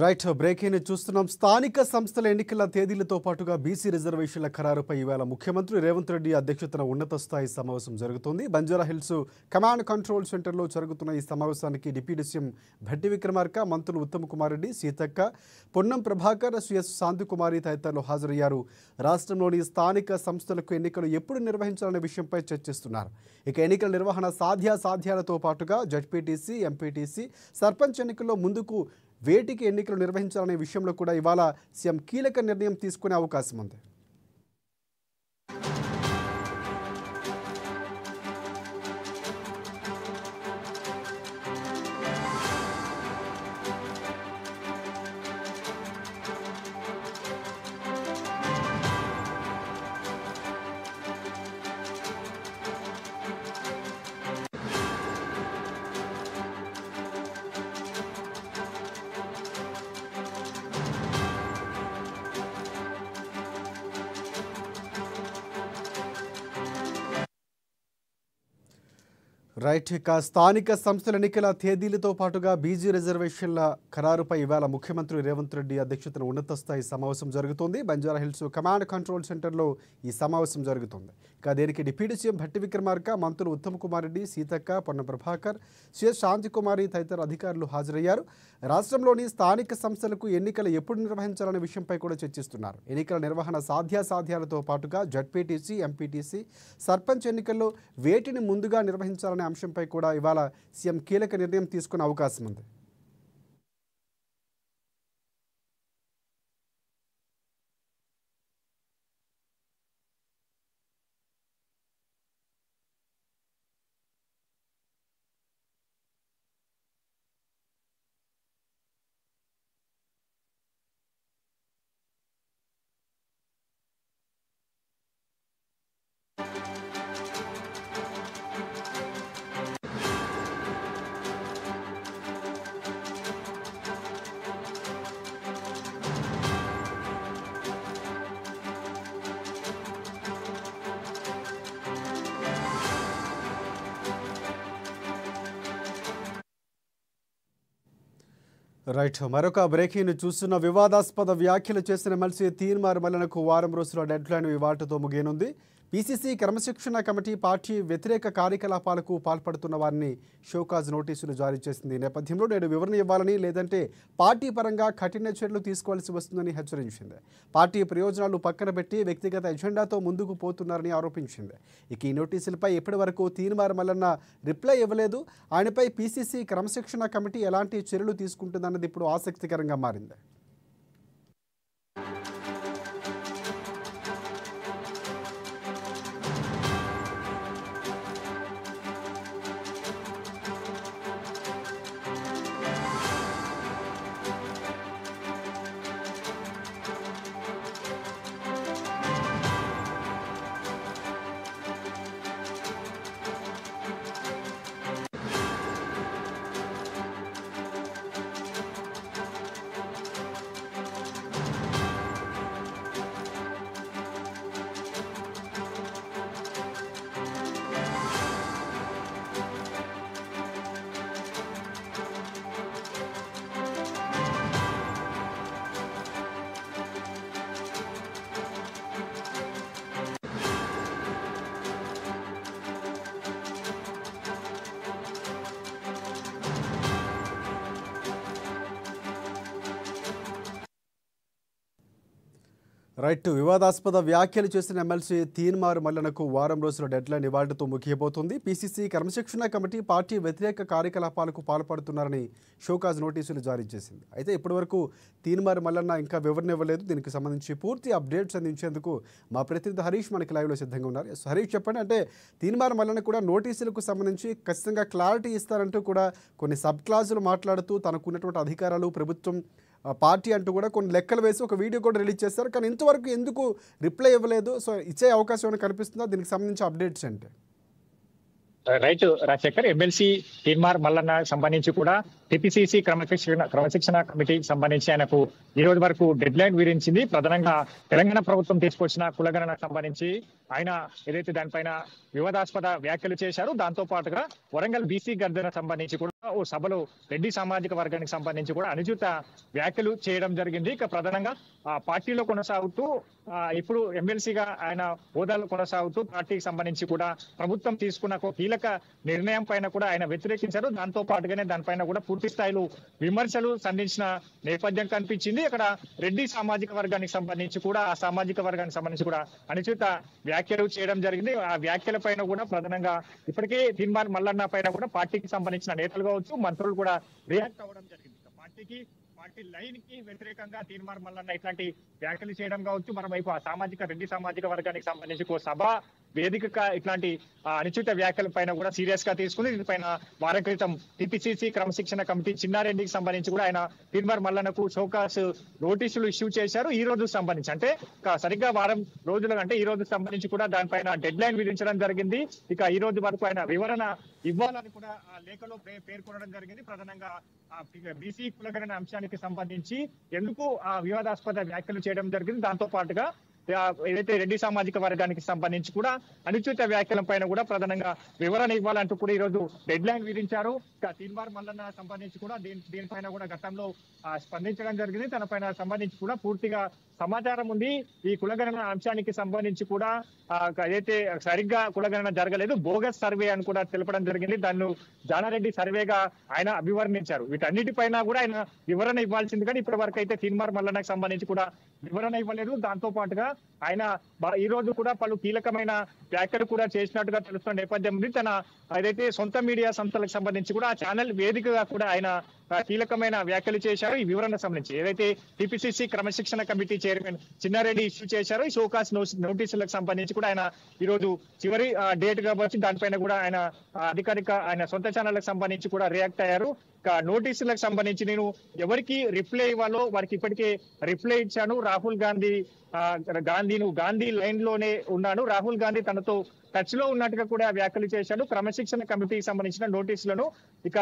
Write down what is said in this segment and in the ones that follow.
Right breaking చూస్తున్నాం. స్థానిక సంస్థల ఎన్నికల తేదీలతో పాటుగా బీసీ రిజర్వేషన్ల ఖరారుపై ఇవాళ ముఖ్యమంత్రి రేవంత్ రెడ్డి అధ్యక్షతన ఉన్నత స్థాయి సమావేశం జరుగుతుంది. బంజారాహిల్స్ కమాండ్ కంట్రోల్ సెంటర్లో జరుగుతున్న ఈ సమావేశానికి డిప్యూటీ సీఎం భట్టి విక్రమార్క, మంత్రులు ఉత్తమ్ కుమార్ రెడ్డి, సీతక్క, పొన్నం ప్రభాకర్, సిఎస్ శాంతికుమారి తదితరులు హాజరయ్యారు. రాష్ట్రంలోని స్థానిక సంస్థలకు ఎన్నికలు ఎప్పుడు నిర్వహించాలనే విషయంపై చర్చిస్తున్నారు. ఇక ఎన్నికల నిర్వహణ సాధ్యాసాధ్యాలతో పాటుగా జడ్పీటీసీ, ఎంపీటీసీ, సర్పంచ్ ఎన్నికల్లో ముందుకు వేటికి ఎన్నికలు నిర్వహించాలనే విషయంలో కూడా ఇవాళ సీఎం కీలక నిర్ణయం తీసుకునే అవకాశం ఉంది. రైట్, ఇక స్థానిక సంస్థల ఎన్నికల తేదీలతో పాటుగా బీసీ రిజర్వేషన్ల ఖరారుపై ఇవాళ ముఖ్యమంత్రి రేవంత్ రెడ్డి అధ్యక్షతన ఉన్నత స్థాయి సమావేశం జరుగుతోంది. బంజారాహిల్స్ కమాండ్ కంట్రోల్ సెంటర్లో ఈ సమావేశం జరుగుతుంది. ఇక దీనికి డిప్యూటీ సీఎం భట్టి విక్రమార్క, మంత్రులు ఉత్తమ్ కుమార్ రెడ్డి, సీతక్క, పొన్నం ప్రభాకర్, సిఎస్ శాంతికుమారి తదితర అధికారులు హాజరయ్యారు. రాష్ట్రంలోని స్థానిక సంస్థలకు ఎన్నికలు ఎప్పుడు నిర్వహించాలనే విషయంపై కూడా చర్చిస్తున్నారు. ఎన్నికల నిర్వహణ సాధ్యాసాధ్యాలతో పాటుగా జడ్పీటీసీ, ఎంపీటీసీ, సర్పంచ్ ఎన్నికల్లో వేటిని ముందుగా నిర్వహించాలనే అంశంపై కూడా ఇవాళ సీఎం కీలక నిర్ణయం తీసుకునే అవకాశం ఉంది. రైట్, మరొక బ్రేకింగ్ చూస్తున్న వివాదాస్పద వ్యాఖ్యలు చేసిన ఎమ్మెల్సీ తీన్మార్ మల్లనకు వారం రోజుల డెడ్ లైన్ ఇవాళతో ముగియనుంది. పీసీసీ క్రమశిక్షణ కమిటీ పార్టీ వ్యతిరేక కార్యకలాపాలకు పాల్పడుతున్న వారిని షోకాజ్ నోటీసులు జారీ చేసింది. ఈ నేపథ్యంలో నేడు వివరణ ఇవ్వాలని, లేదంటే పార్టీ పరంగా కఠిన చర్యలు తీసుకోవాల్సి వస్తుందని హెచ్చరించింది. పార్టీ ప్రయోజనాలు పక్కన పెట్టి వ్యక్తిగత ఎజెండాతో ముందుకు పోతున్నారని ఆరోపించింది. ఇక ఈ నోటీసులపై ఇప్పటి వరకు తీన్మార్ మల్లన్న రిప్లై ఇవ్వలేదు. ఆయనపై పీసీసీ క్రమశిక్షణ కమిటీ ఎలాంటి చర్యలు తీసుకుంటుందన్నది ఇప్పుడు ఆసక్తికరంగా మారింది. రైట్, వివాదాస్పద వ్యాఖ్యలు చేసిన ఎమ్మెల్సీ తీన్మార్ మల్లనకు వారం రోజుల డెడ్లైన్ ఇవాళతో ముగియబోతుంది. పీసీసీ క్రమశిక్షణ కమిటీ పార్టీ వ్యతిరేక కార్యకలాపాలకు పాల్పడుతున్నారని షోకాజ్ నోటీసులు జారీ చేసింది. అయితే ఇప్పటివరకు తీన్మార్ మల్లన్న ఇంకా వివరణ ఇవ్వలేదు. దీనికి సంబంధించి పూర్తి అప్డేట్స్ అందించేందుకు మా ప్రతినిధి హరీష్ మనకి లైవ్లో సిద్ధంగా ఉన్నారు. హరీష్, చెప్పండి, అంటే తీన్మార్ మల్లన్న కూడా నోటీసులకు సంబంధించి ఖచ్చితంగా క్లారిటీ ఇస్తారంటూ కూడా కొన్ని సబ్ క్లాజులు మాట్లాడుతూ తనకున్నటువంటి అధికారాలు, ప్రభుత్వం, పార్టీ అంటూ కూడా కొన్ని లెక్కలు వేసి ఒక వీడియో కూడా రిలీజ్ చేస్తారు. కానీ ఇంతవరకు ఎందుకు రిప్లై ఇవ్వలేదు? సో ఇచ్చే అవకాశం ఏమైనా కనిపిస్తుందా? దీనికి సంబంధించి అప్డేట్స్ అంటే రైట్ రాజశేఖర్, ఎమ్మెల్సీ తీన్మార్ మల్లన్న సంబంధించి కూడా టీపీసీసీ క్రమశిక్షణ కమిటీకి సంబంధించి ఆయనకు ఈ రోజు వరకు డెడ్ లైన్ విధించింది. ప్రధానంగా తెలంగాణ ప్రభుత్వం తీసుకొచ్చిన కులగణన సంబంధించి ఆయన ఏదైతే దానిపైన వివాదాస్పద వ్యాఖ్యలు చేశారో దాంతో పాటుగా వరంగల్ బీసీ గర్జన సంబంధించి కూడా ఓ సభలో రెడ్డి సామాజిక వర్గానికి సంబంధించి కూడా అనుచిత వ్యాఖ్యలు చేయడం జరిగింది. ఇక ప్రధానంగా ఆ పార్టీలో కొనసాగుతూ ఇప్పుడు ఎమ్మెల్సీగా ఆయన హోదాలో కొనసాగుతూ పార్టీకి సంబంధించి కూడా ప్రభుత్వం తీసుకున్న ఒక కీలక నిర్ణయం పైన కూడా ఆయన వ్యతిరేకించారు. దాంతో పాటుగానే దానిపైన కూడా పూర్తి స్థాయిలో విమర్శలు సంధించిన నేపథ్యం కనిపించింది. అక్కడ రెడ్డి సామాజిక వర్గానికి సంబంధించి కూడా ఆ సామాజిక వర్గానికి సంబంధించి కూడా అనుచిత వ్యాఖ్యలు చేయడం జరిగింది. ఆ వ్యాఖ్యల పైన కూడా ప్రధానంగా ఇప్పటికే తీన్మార్ మల్లన్న పైన కూడా పార్టీకి సంబంధించిన నేతలు కావచ్చు, మంత్రులు కూడా రియాక్ట్ అవ్వడం జరిగింది. పార్టీ లైన్ కి వ్యతిరేకంగా తీన్మార్ మల్లన్న ఇట్లాంటి వ్యాఖ్యలు చేయడం కావచ్చు, మరోవైపు ఆ రెడ్డి సామాజిక వర్గానికి సంబంధించి సభ వేదికగా ఇట్లాంటి అనుచిత వ్యాఖ్యల పైన కూడా సీరియస్ గా తీసుకుని దీనిపైన వారం క్రితం టిపిసిసి క్రమశిక్షణ కమిటీ చిన్నారెడ్డికి సంబంధించి కూడా ఆయన తీన్మార్ మల్లన్నకు షోకాస్ నోటీసులు ఇష్యూ చేశారు. ఈ రోజు సంబంధించి అంటే సరిగ్గా వారం రోజులు అంటే ఈ రోజు సంబంధించి కూడా దానిపైన డెడ్ లైన్ విధించడం జరిగింది. ఇక ఈ రోజు వరకు ఆయన వివరణ ఇవ్వాలని కూడా ఆ లేఖలో పేర్కొనడం జరిగింది. ప్రధానంగా బీసీ కులగణన అంశానికి సంబంధించి ఎందుకు ఆ వివాదాస్పద వ్యాఖ్యలు చేయడం జరిగింది. దాంతో పాటుగా ఏదైతే రెడ్డి సామాజిక వర్గానికి సంబంధించి కూడా అనుచిత వ్యాఖ్యల పైన కూడా ప్రధానంగా వివరణ ఇవ్వాలంటూ కూడా ఈ రోజు డెడ్ లైన్ విధించారు. తీన్మార్ మల్లన్న సంబంధించి కూడా దీనిపైన కూడా గతంలో స్పందించడం జరిగింది. తన పైన సంబంధించి కూడా పూర్తిగా సమాచారం ఉంది. ఈ కులగణన అంశానికి సంబంధించి కూడా ఏదైతే సరిగ్గా కులగణన జరగలేదు, బోగస్ సర్వే అని కూడా తెలపడం జరిగింది. దాన్ని జానారెడ్డి సర్వేగా ఆయన అభివర్ణించారు. వీటన్నిటిపైన కూడా ఆయన వివరణ ఇవ్వాల్సింది, కానీ ఇప్పటి వరకు అయితే తీన్మార్ మల్లన్నకు సంబంధించి కూడా వివరణ ఇవ్వలేదు. దాంతో పాటుగా ఆయన ఈ రోజు కూడా పలు కీలకమైన వ్యాఖ్యలు కూడా చేసినట్టుగా తెలుస్తున్న నేపథ్యం ఉంది. తన ఏదైతే సొంత మీడియా సంస్థలకు సంబంధించి కూడా ఆ ఛానల్ వేదికగా కూడా ఆయన కీలకమైన వ్యాఖ్యలు చేశారు. ఈ వివరణ సంబంధించి ఏదైతే టిపిసిసి క్రమశిక్షణ కమిటీ చైర్మన్ చిన్నారెడ్డి ఇష్యూ చేశారో ఈ షోకాస్ నోటీసులకు సంబంధించి కూడా ఆయన ఈ రోజు చివరి డేట్ కాబట్టి దానిపైన కూడా ఆయన అధికారిక ఆయన సొంత ఛానళ్లకు సంబంధించి కూడా రియాక్ట్ అయ్యారు. నోటీసులకు సంబంధించి నేను ఎవరికి రిప్లై ఇవ్వాలో వారికి ఇప్పటికే రిప్లై ఇచ్చాను. రాహుల్ గాంధీ లైన్ లోనే ఉన్నాను. రాహుల్ గాంధీ తనతో టచ్ లో ఉన్నట్టుగా కూడా వ్యాఖ్యలు చేశాడు. క్రమశిక్షణ కమిటీకి సంబంధించిన నోటీసులను ఇక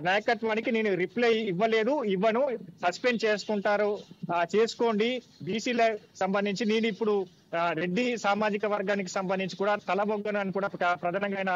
నాయకత్వానికి నేను రిప్లై ఇవ్వను, సస్పెండ్ చేసుకుంటారు, చేసుకోండి. బీసీల సంబంధించి నేను ఇప్పుడు రెడ్డి సామాజిక వర్గానికి సంబంధించి కూడా తలబొగ్గను అని కూడా ప్రధానంగా ఆయన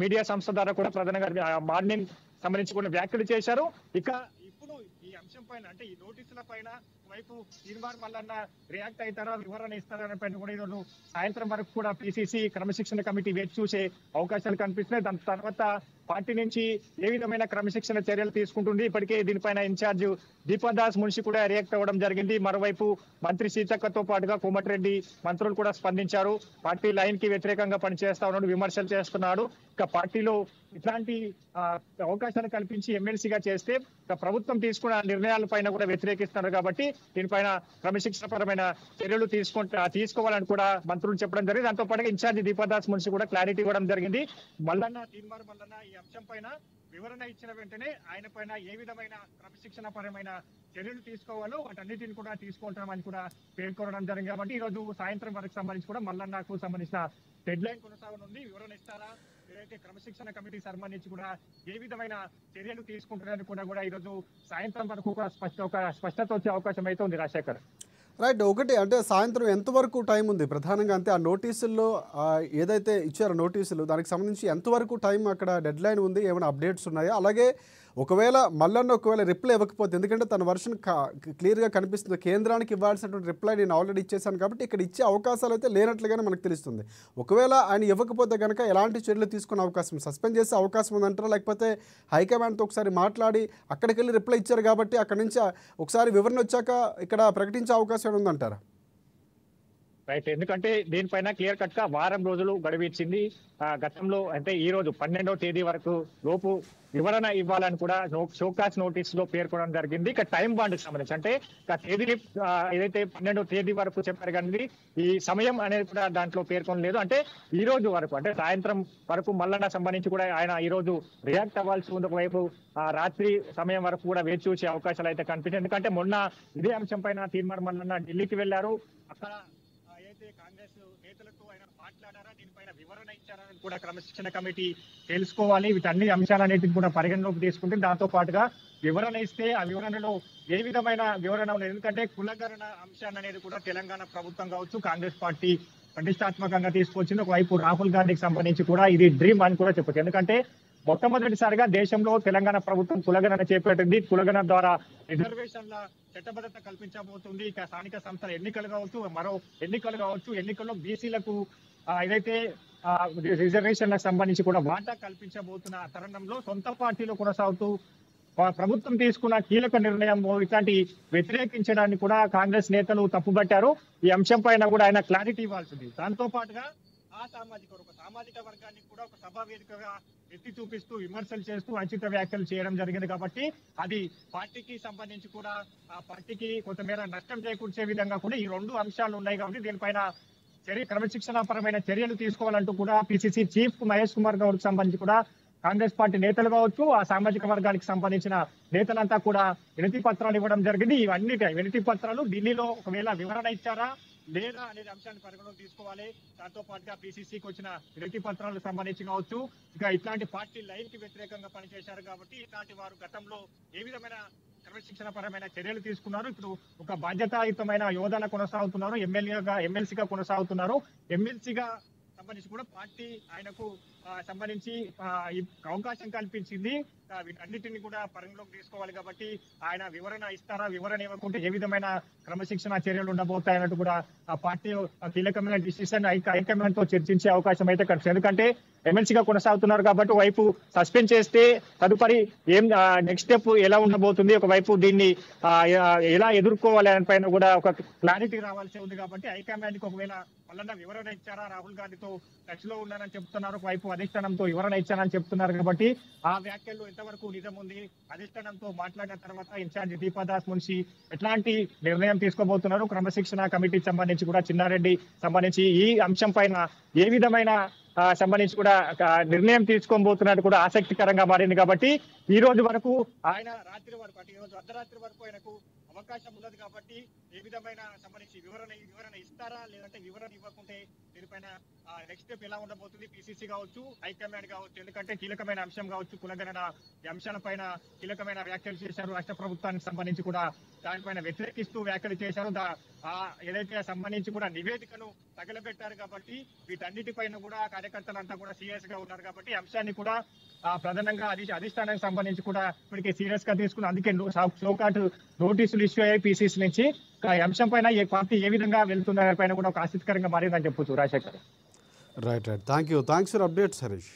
మీడియా సంస్థ ద్వారా కూడా ప్రధానంగా మార్నింగ్ సంబంధించి కూడా వ్యాఖ్యలు చేశారు. ఇక ఇప్పుడు ఈ అంశం పైన అంటే ఈ నోటీసుల పైన వైపు తీన్మార్ మల్లన్న రియాక్ట్ అవుతారా, వివరణ ఇస్తారనే పైన కూడా ఈరోజు సాయంత్రం వరకు కూడా పిసిసి క్రమశిక్షణ కమిటీ వేచి చూసే అవకాశాలు కనిపిస్తున్నాయి. దాని తర్వాత పార్టీ నుంచి ఏ విధమైన క్రమశిక్షణ చర్యలు తీసుకుంటుంది. ఇప్పటికే దీనిపైన ఇన్ఛార్జ్ దీపదాస్ మున్షి కూడా రియాక్ట్ అవ్వడం జరిగింది. మరోవైపు మంత్రి సీతక్కతో పాటుగా కోమటిరెడ్డి మంత్రులు కూడా స్పందించారు. పార్టీ లైన్ కి వ్యతిరేకంగా పనిచేస్తా ఉన్నాడు, విమర్శలు చేస్తున్నాడు. ఇక పార్టీలో ఇట్లాంటి అవకాశాలు కల్పించి ఎమ్మెల్సీగా చేస్తే ప్రభుత్వం తీసుకున్న నిర్ణయాల పైన కూడా వ్యతిరేకిస్తున్నారు. కాబట్టి దీనిపైన క్రమశిక్షణ పరమైన చర్యలు తీసుకోవాలని కూడా మంత్రులు చెప్పడం జరిగింది. దాంతో పాటుగా ఇన్ఛార్జి దీపదాస్ మున్షి కూడా క్లారిటీ ఇవ్వడం జరిగింది. తీన్మార్ మల్లన్న ఈ అంశం పైన వివరణ ఇచ్చిన వెంటనే ఆయన పైన ఏ విధమైన క్రమశిక్షణ పరమైన చర్యలు తీసుకోవాలో వాటన్నిటిని కూడా తీసుకుంటామని కూడా పేర్కొనడం జరిగింది. కాబట్టి ఈ రోజు సాయంత్రం వరకు సంబంధించి కూడా మల్లన్నకు సంబంధించిన డెడ్ లైన్ కొనసాగనుంది. వివరణ ఇస్తారా, ఏదైతే క్రమశిక్షణ కమిటీ సంబంధించి కూడా ఏ విధమైన చర్యలు తీసుకుంటారని కూడా ఈ రోజు సాయంత్రం వరకు ఒక స్పష్టత వచ్చే అవకాశం అయితే ఉంది. రాజశేఖర్, రైట్. ఒకటి అంటే సాయంత్రం ఎంతవరకు టైం ఉంది ప్రధానంగా, అంతే ఆ నోటీసుల్లో ఏదైతే ఇచ్చారో నోటీసులు దానికి సంబంధించి ఎంతవరకు టైం అక్కడ డెడ్ లైన్ ఉంది, ఏమైనా అప్డేట్స్ ఉన్నాయా? అలాగే ఒకవేళ మల్లన్న రిప్లై ఇవ్వకపోతే, ఎందుకంటే తన వర్షన్ క్లియర్గా కనిపిస్తుంది, కేంద్రానికి ఇవ్వాల్సినటువంటి రిప్లై నేను ఆల్రెడీ ఇచ్చేసాను కాబట్టి ఇక్కడ ఇచ్చే అవకాశాలు అయితే లేనట్లుగానే మనకు తెలుస్తుంది. ఒకవేళ ఆయన ఇవ్వకపోతే కనుక ఎలాంటి చర్యలు తీసుకునే అవకాశం, సస్పెండ్ చేసే అవకాశం ఉందంటారా, లేకపోతే హైకమాండ్తో ఒకసారి మాట్లాడి అక్కడికి వెళ్ళి రిప్లై ఇచ్చారు కాబట్టి అక్కడి నుంచి ఒకసారి వివరణ వచ్చాక ఇక్కడ ప్రకటించే అవకాశం ఉందంటారా? రైట్, ఎందుకంటే దీనిపైన క్లియర్ కట్ గా వారం రోజులు గడువు ఇచ్చింది. గతంలో అంటే ఈ రోజు 12వ తేదీ వరకు లోపు వివరణ ఇవ్వాలని కూడా షోకాస్ నోటీస్ లో పేర్కొనడం జరిగింది. ఇక టైం బాండ్ కి సంబంధించి అంటే తేదీని ఏదైతే 12వ తేదీ వరకు చెప్పారు కానీ ఈ సమయం అనేది కూడా దాంట్లో పేర్కొనలేదు. అంటే ఈ రోజు వరకు అంటే సాయంత్రం వరకు మల్లన్న సంబంధించి కూడా ఆయన ఈ రోజు రియాక్ట్ అవ్వాల్సి ఉంది. ఒకవైపు రాత్రి సమయం వరకు కూడా వేచి చూసే అవకాశాలు అయితే కనిపించాయి. ఎందుకంటే మొన్న ఇదే అంశం పైన తీన్మార్ మల్లన్న ఢిల్లీకి వెళ్లారు. అక్కడ కాంగ్రెస్ నేతలతో ఆయన మాట్లాడారా, దీనిపైన వివరణ ఇచ్చారని కూడా క్రమశిక్షణ కమిటీ తెలుసుకోవాలి. వీటన్ని అంశాలన్నిటిని కూడా పరిగణలోకి తీసుకుంటే దాంతో పాటుగా వివరణ ఇస్తే ఆ వివరణలో ఏ విధమైన వివరణ ఉండదు. ఎందుకంటే కులగణన అంశాన్ని అనేది కూడా తెలంగాణ ప్రభుత్వం కావచ్చు, కాంగ్రెస్ పార్టీ ప్రతిష్టాత్మకంగా తీసుకొచ్చింది. ఒకవైపు రాహుల్ గాంధీకి సంబంధించి కూడా ఇది డ్రీమ్ అని కూడా చెప్పొచ్చు. ఎందుకంటే మొట్టమొదటిసారిగా దేశంలో తెలంగాణ ప్రభుత్వం కులగణన చేపట్టింది. కులగణన ద్వారా రిజర్వేషన్ల చట్టబద్ధత కల్పించబోతుంది. ఇక స్థానిక సంస్థల ఎన్నికలు కావచ్చు, మరో ఎన్నికలు కావచ్చు, ఎన్నికల్లో బీసీలకు ఏదైతే రిజర్వేషన్లకు సంబంధించి కూడా వాటా కల్పించబోతున్న తరుణంలో సొంత పార్టీలో కొనసాగుతూ ప్రభుత్వం తీసుకున్న కీలక నిర్ణయం ఇట్లాంటి వ్యతిరేకించడాన్ని కూడా కాంగ్రెస్ నేతలు తప్పుబట్టారు. ఈ అంశం పైన కూడా ఆయన క్లారిటీ ఇవ్వాల్సింది. దాంతో పాటుగా ఆ సామాజిక వర్గాన్ని కూడా ఒక సభా వేదికగా ఎత్తి చూపిస్తూ విమర్శలు చేస్తూ అంచిత వ్యాఖ్యలు చేయడం జరిగింది. కాబట్టి అది పార్టీకి సంబంధించి కూడా ఆ పార్టీకి కొంతమేర నష్టం చేకూర్చే విధంగా కూడా ఈ రెండు అంశాలు ఉన్నాయి. కాబట్టి దీనిపైన క్రమశిక్షణ పరమైన చర్యలు తీసుకోవాలంటూ కూడా పిసిసి చీఫ్ మహేష్ కుమార్ గౌడ్ కి సంబంధించి కూడా కాంగ్రెస్ పార్టీ నేతలు కావచ్చు, ఆ సామాజిక వర్గానికి సంబంధించిన నేతలంతా కూడా వినతి పత్రాలు ఇవ్వడం జరిగింది. ఇవన్నీ వినతి పత్రాలు ఢిల్లీలో ఒకవేళ వివరణ ఇచ్చారా లేదా అనేది అంశాన్ని పరిగణలోకి తీసుకోవాలి. దాంతో పాటుగా పిసిసికి వచ్చిన వినతి పత్రాలకు సంబంధించి కావచ్చు, ఇక ఇట్లాంటి పార్టీ లైన్ కి వ్యతిరేకంగా పనిచేశారు కాబట్టి ఇట్లాంటి వారు గతంలో ఏ విధమైన క్రమశిక్షణ పరమైన చర్యలు తీసుకున్నారు, ఇప్పుడు ఒక బాధ్యతాయుతమైన యోధన కొనసాగుతున్నారు, ఎమ్మెల్సీగా కొనసాగుతున్నారు. ఎమ్మెల్సీగా సంబంధించి కూడా పార్టీ ఆయనకు సంబంధించి అవకాశం కల్పించింది. వీటన్నిటిని కూడా పరిగణలోకి తీసుకోవాలి. కాబట్టి ఆయన వివరణ ఇస్తారా, వివరణ ఇవ్వకుంటే ఏ విధమైన క్రమశిక్షణ చర్యలు ఉండబోతాయన్నట్టు కూడా ఆ పార్టీ కీలకమైన డిసిషన్ హైకమాండ్ తో చర్చించే అవకాశం అయితే కనిపిస్తుంది. ఎందుకంటే ఎమ్మెల్సీగా కొనసాగుతున్నారు కాబట్టి ఒకవైపు సస్పెండ్ చేస్తే తదుపరి ఏం నెక్స్ట్ స్టెప్ ఎలా ఉండబోతుంది, ఒకవైపు దీన్ని ఎలా ఎదుర్కోవాలి అనే పైన కూడా ఒక క్లారిటీ రావాల్సి ఉంది. కాబట్టి హైకమాండ్ కి ఒకవేళ మళ్ళీ వివరణ ఇచ్చారా, రాహుల్ గాంధీతో టచ్ లో ఉన్నానని చెప్తున్నారు, ఒకవైపు అధిష్టానంతో వివరణ ఇచ్చానని చెప్తున్నారు. కాబట్టి ఆ వ్యాఖ్యల్లో ఎంతవరకు నిజం ఉంది, అధిష్టానంతో మాట్లాడిన తర్వాత ఇన్ఛార్జ్ దీపాదాస్ మున్షి ఎట్లాంటి నిర్ణయం తీసుకోబోతున్నారు, క్రమశిక్షణ కమిటీకి సంబంధించి కూడా చిన్నారెడ్డి సంబంధించి ఈ అంశం పైన ఏ విధమైన సంబంధించి కూడా నిర్ణయం తీసుకోబోతున్నట్టు కూడా ఆసక్తికరంగా మారింది. కాబట్టి ఈ రోజు వరకు ఆయన రాత్రి వరకు అంటే ఈ రోజు అర్ధరాత్రి వరకు ఆయనకు అవకాశం ఉన్నది. కాబట్టి ఏ విధమైన సంబంధించి వివరణ ఇస్తారా లేదంటే వివరణ ఇవ్వకుంటే దీనిపైన నెక్స్ట్ స్టెప్ ఎలా ఉండబోతుంది, పిసిసి కావచ్చు, హైకమాండ్ కావచ్చు. ఎందుకంటే కీలకమైన అంశం కావచ్చు, కులగణన అంశాలపైన కీలకమైన వ్యాఖ్యలు చేశారు. రాష్ట్ర ప్రభుత్వానికి సంబంధించి కూడా దానిపైన వ్యతిరేకిస్తూ వ్యాఖ్యలు చేశారు. ఏదైతే సంబంధించి కూడా నివేదికను తగలబెట్టారు. కాబట్టి వీటన్నిటిపైన కూడా కార్యకర్తలంతా కూడా సీరియస్ గా ఉన్నారు. కాబట్టి అంశాన్ని కూడా ప్రధానంగా అధిష్టానానికి సంబంధించి కూడా ఇప్పటికే సీరియస్ గా తీసుకుని అందుకే షోకాట్ నోటీసులు ఇష్యూ అయ్యాయి పిసిసి నుంచి. ఈ అంశం పైన ఏ పార్టీ ఏ విధంగా వెళ్తున్న పైన కూడా ఒక ఆసక్తికరంగా మారిందని చెప్పొచ్చు. Rajasekhar. Right. Thanks for updates Harish.